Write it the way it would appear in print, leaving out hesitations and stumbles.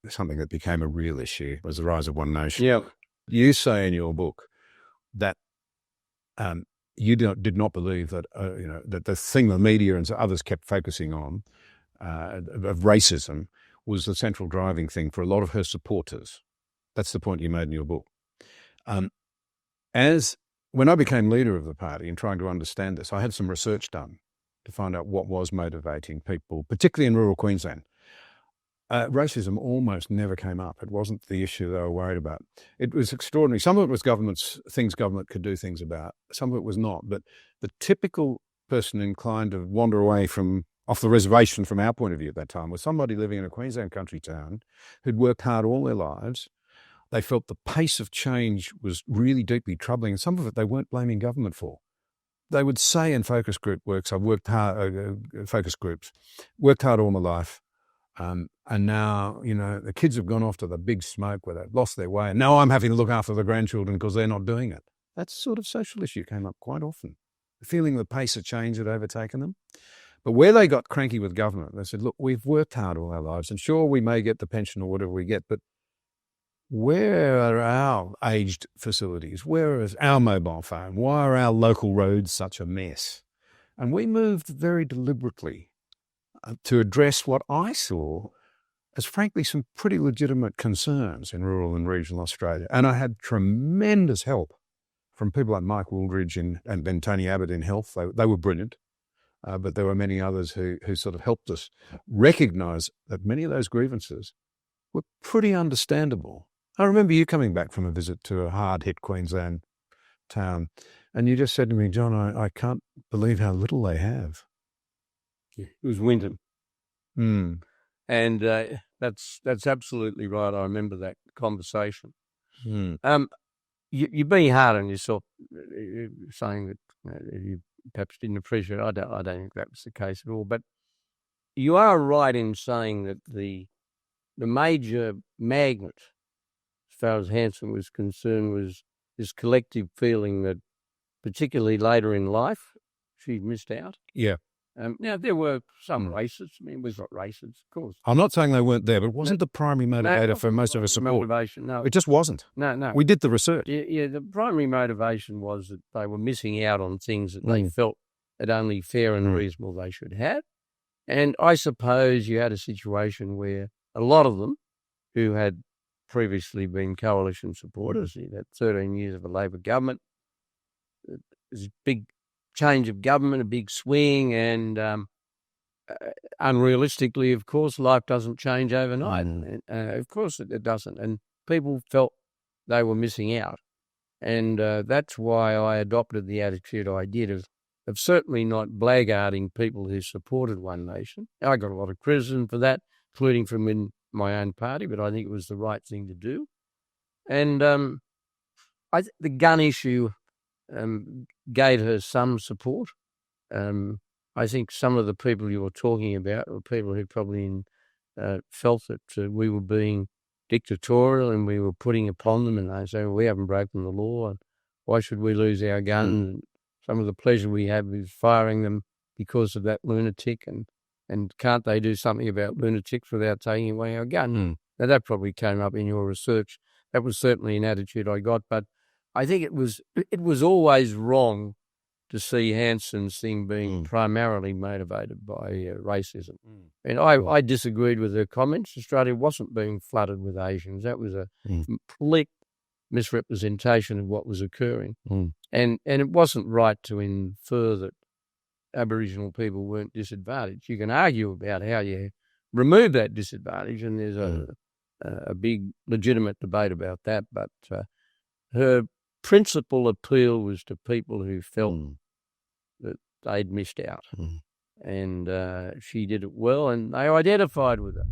something that became a real issue was the rise of One Nation. Yeah. You say in your book that you did not believe that that the thing the media and others kept focusing on of racism was the central driving thing for a lot of her supporters. That's the point you made in your book. When I became leader of the party and trying to understand this, I had some research done to find out what was motivating people, particularly in rural Queensland. Racism almost never came up. It wasn't the issue they were worried about. It was extraordinary. Some of it was things government could do things about. Some of it was not. But the typical person inclined to wander away off the reservation from our point of view at that time was somebody living in a Queensland country town who'd worked hard all their lives. They felt the pace of change was really deeply troubling, and some of it they weren't blaming government for. They would say in focus group works, I've worked hard, focus groups, worked hard all my life, and now, the kids have gone off to the big smoke where they've lost their way, and now I'm having to look after the grandchildren because they're not doing it. That sort of social issue came up quite often. The feeling the pace of change had overtaken them. But where they got cranky with government, they said, look, we've worked hard all our lives, and sure, we may get the pension or whatever we get, but where are our aged facilities? Where is our mobile phone? Why are our local roads such a mess? And we moved very deliberately to address what I saw as, frankly, some pretty legitimate concerns in rural and regional Australia. And I had tremendous help from people like Mike Wooldridge and then Tony Abbott in health. They were brilliant. But there were many others who sort of helped us recognise that many of those grievances were pretty understandable. I remember you coming back from a visit to a hard-hit Queensland town, and you just said to me, John, I can't believe how little they have. Yeah, it was Winton. Mm. And that's absolutely right. I remember that conversation. Mm. You're being hard on yourself, saying that you perhaps didn't appreciate it. I don't think that was the case at all. But you are right in saying that the major magnet, as far as Hanson was concerned, was this collective feeling that, particularly later in life, she missed out. Yeah. Now, there were some racists. I mean, we've got racists, of course. I'm not saying they weren't there, but it wasn't the primary motivator for most of us support. Motivation, no. It just wasn't. No. We did the research. Yeah, the primary motivation was that they were missing out on things that they felt that only fair and reasonable they should have. And I suppose you had a situation where a lot of them who had previously been coalition supporters, that 13 years of a Labor government, there's a big change of government, a big swing, and unrealistically, of course, life doesn't change overnight. Of course it doesn't. And people felt they were missing out. And that's why I adopted the attitude I did of certainly not blackguarding people who supported One Nation. I got a lot of criticism for that, including from in my own party, but I think it was the right thing to do. And the gun issue gave her some support. I think some of the people you were talking about were people who probably felt that we were being dictatorial and we were putting upon them, and they say, well, we haven't broken the law, and why should we lose our guns? Some of the pleasure we have is firing them because of that lunatic, and can't they do something about lunatics without taking away our gun? Now, that probably came up in your research. That was certainly an attitude I got, but I think it was always wrong to see Hanson's thing being primarily motivated by racism. And I disagreed with her comments. Australia wasn't being flooded with Asians. That was a complete misrepresentation of what was occurring. And it wasn't right to infer that Aboriginal people weren't disadvantaged. You can argue about how you remove that disadvantage, and there's a big legitimate debate about that, but her principal appeal was to people who felt that they'd missed out. And she did it well, and they identified with her.